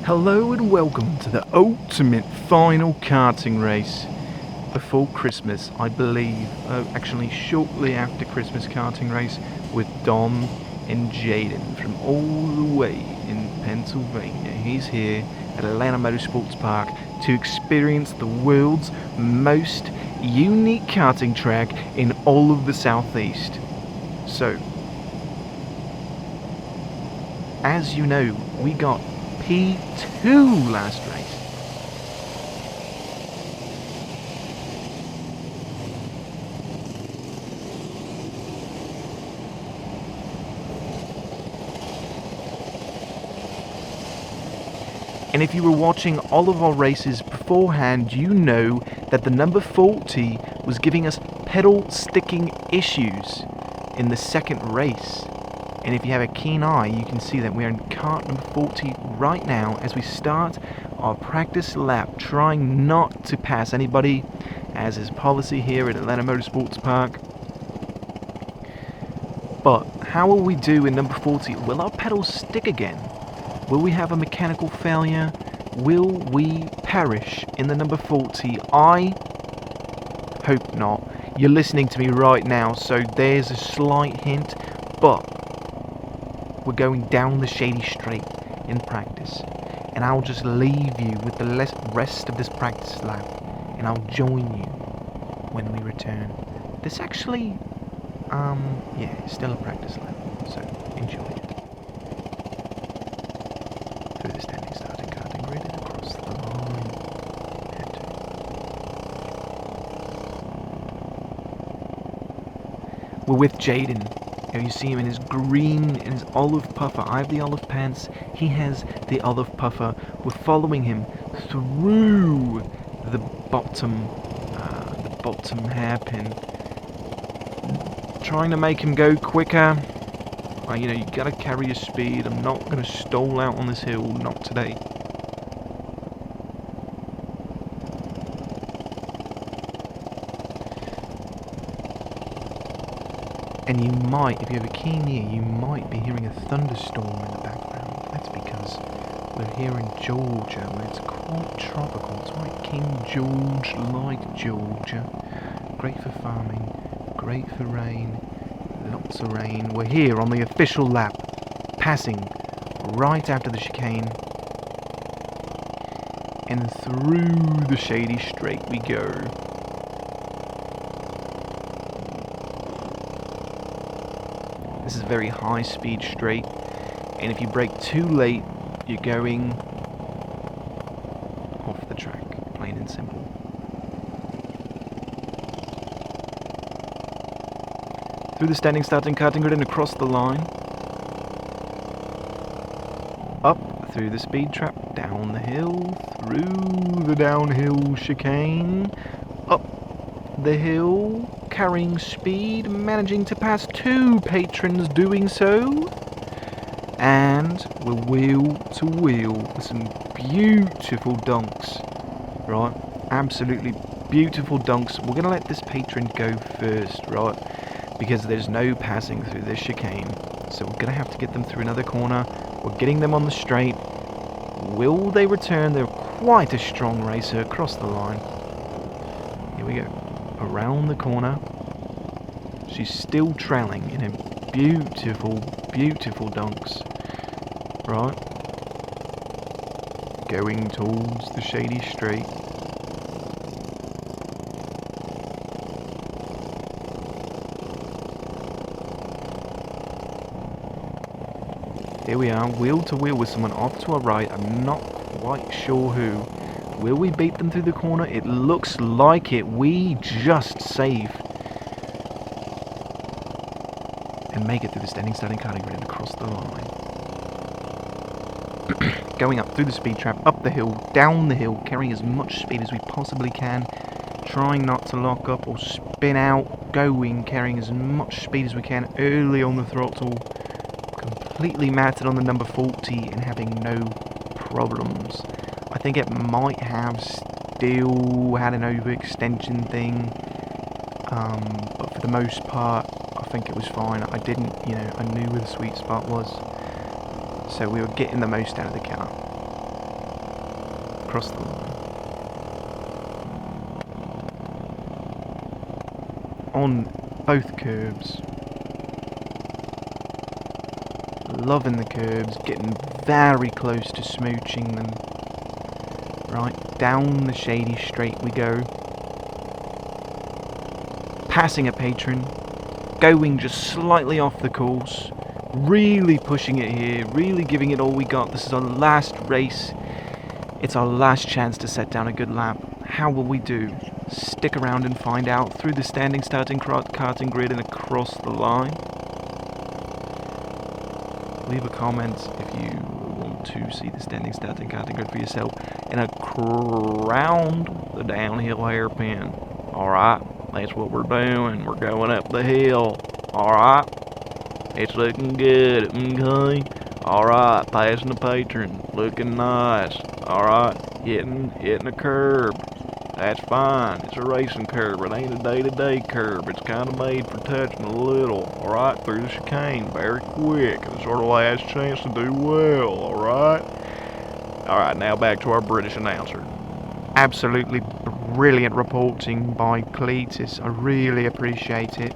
Hello and welcome to the ultimate final karting race before Christmas, I believe. Actually, shortly after Christmas karting race with Dom and Jaiden from all the way in Pennsylvania. He's here at Atlanta Motorsports Park to experience the world's most unique karting track in all of the Southeast. So, as you know, we got P2 last race. And if you were watching all of our races beforehand, you know that the number 40 was giving us pedal sticking issues in the second race. And if you have a keen eye, you can see that we're in kart number 40 right now as we start our practice lap, trying not to pass anybody, as is policy here at Atlanta Motorsports Park. But how will we do in number 40? Will our pedals stick again? Will we have a mechanical failure? Will we perish in the number 40? I hope not. You're listening to me right now, so there's a slight hint, but we're going down the shady straight in practice, and I'll just leave you with the rest of this practice lap, and I'll join you when we return. This actually, it's still a practice lap, so enjoy it. Through the standing starting karting grid and across the line. We're with Jaiden. You see him in his green and his olive puffer. I have the olive pants. He has the olive puffer. We're following him through the bottom hairpin, trying to make him go quicker. You gotta carry your speed. I'm not gonna stall out on this hill. Not today. And you might, if you have a keen ear, you might be hearing a thunderstorm in the background. That's because we're here in Georgia, where it's quite tropical. It's like King George, like Georgia. Great for farming, great for rain, lots of rain. We're here on the official lap, passing right after the chicane. And through the shady straight we go. This is a very high speed straight, and if you brake too late, you're going off the track, plain and simple. Through the standing starting karting grid and across the line. Up through the speed trap, down the hill, through the downhill chicane, up the hill, carrying speed, managing to pass two patrons doing so, and we're wheel to wheel with some beautiful dunks, right? Absolutely beautiful dunks. We're going to let this patron go first, right? Because there's no passing through this chicane, so we're going to have to get them through another corner. We're getting them on the straight. Will they return? They're quite a strong racer across the line. Here we go. Around the corner. She's still trailing in a beautiful, beautiful dunks. Right. Going towards the shady straight. Here we are, wheel to wheel with someone off to our right. I'm not quite sure who. Will we beat them through the corner? It looks like it. We just saved. And make it through the standing starting karting grid and across the line. Going up through the speed trap, up the hill, down the hill, carrying as much speed as we possibly can. Trying not to lock up or spin out. Going, carrying as much speed as we can early on the throttle. Completely matted on the number 40 and having no problems. I think it might have still had an overextension thing, but for the most part I think it was fine. I knew where the sweet spot was, so we were getting the most out of the car. across the line. On both curbs. Loving the curbs, getting very close to smooching them. Right, down the shady straight we go. Passing a patron, going just slightly off the course, really pushing it here, really giving it all we got. This is our last race. It's our last chance to set down a good lap. How will we do? Stick around and find out through the standing starting karting grid and across the line. Leave a comment if you want to see the standing starting karting grid for yourself and around the downhill hairpin. Alright, that's what we're doing. We're going up the hill. Alright, it's looking good. Okay. Alright, passing the patron. Looking nice. Alright, hitting a curb. That's fine. It's a racing curb. It ain't a day-to-day curb. It's kind of made for touching a little. Alright, through the chicane. Very quick. It's our last chance to do well. Alright? Alright, now back to our British announcer. Absolutely brilliant reporting by Cletus. I really appreciate it.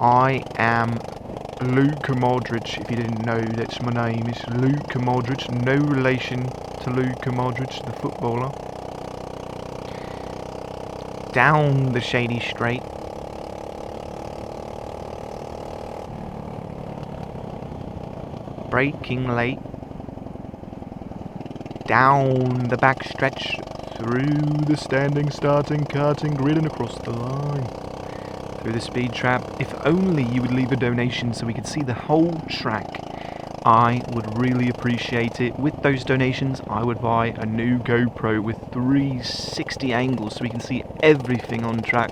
I am Luka Modric. If you didn't know, that's my name. It's Luka Modric. No relation to Luka Modric, the footballer. Down the shady straight. Braking late. Down the back stretch. Through the standing starting karting grid and across the line. Through the speed trap. If only you would leave a donation so we could see the whole track. I would really appreciate it. With those donations, I would buy a new GoPro with 360 angles so we can see everything on track,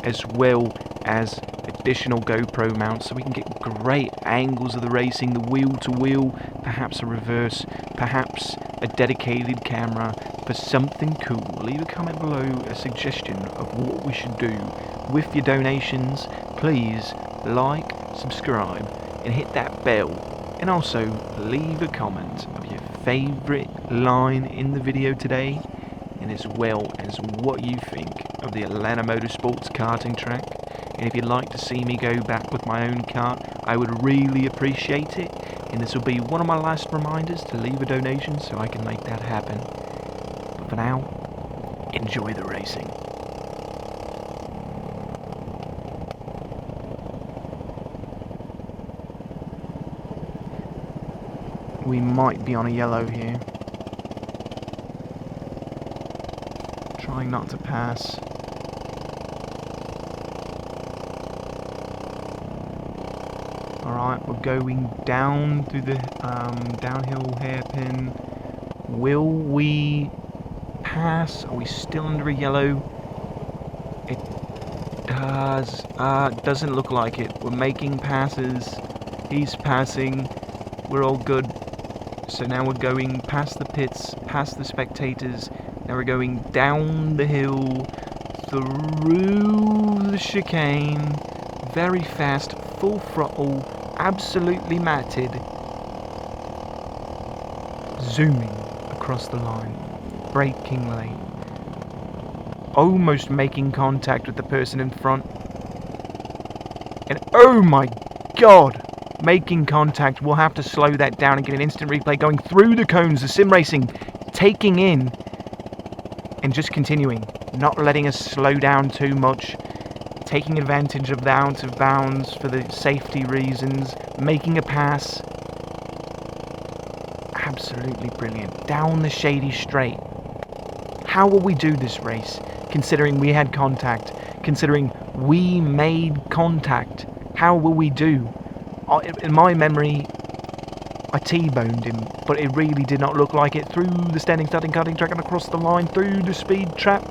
as well as additional GoPro mounts so we can get great angles of the racing, the wheel to wheel, perhaps a reverse, perhaps a dedicated camera for something cool. Leave a comment below a suggestion of what we should do. With your donations, please like, subscribe, and hit that bell. And also, leave a comment of your favourite line in the video today, and as well as what you think of the Atlanta Motorsports karting track. And if you'd like to see me go back with my own kart, I would really appreciate it. And this will be one of my last reminders to leave a donation so I can make that happen. But for now, enjoy the racing. We might be on a yellow here. Trying not to pass. Alright, we're going down through the downhill hairpin. Will we pass? Are we still under a yellow? It does. Doesn't look like it. We're making passes. He's passing. We're all good. So now we're going past the pits, past the spectators. Now we're going down the hill, through the chicane, very fast, full throttle, absolutely matted. Zooming across the line, braking late. Almost making contact with the person in front. And oh my god! Making contact. We'll have to slow that down and get an instant replay going through the cones, the sim racing, taking in and just continuing, not letting us slow down too much, taking advantage of the out of bounds for the safety reasons, making a pass. Absolutely brilliant. Down the shady straight. How will we do this race, considering we had contact, considering we made contact? How will we do? In my memory, I T-boned him, but it really did not look like it. Through the standing starting karting track and across the line, through the speed trap,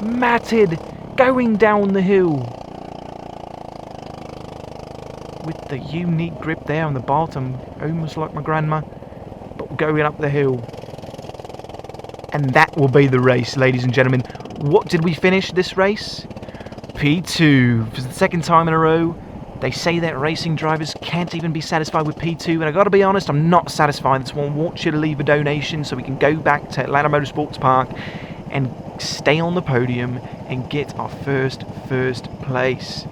matted, going down the hill. With the unique grip there on the bottom, almost like my grandma, but going up the hill. And that will be the race, ladies and gentlemen. What did we finish this race? P2 for the second time in a row. They say that racing drivers can't even be satisfied with P2, and I gotta be honest, I'm not satisfied. That's why I want you to leave a donation so we can go back to Atlanta Motorsports Park and stay on the podium and get our first place.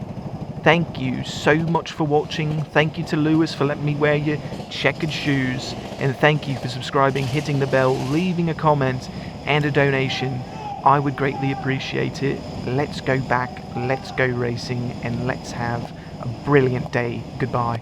Thank you so much for watching. Thank you to Lewis for letting me wear your checkered shoes, and thank you for subscribing, hitting the bell, leaving a comment and a donation. I would greatly appreciate it. Let's go back, let's go racing, and let's have a brilliant day. Goodbye.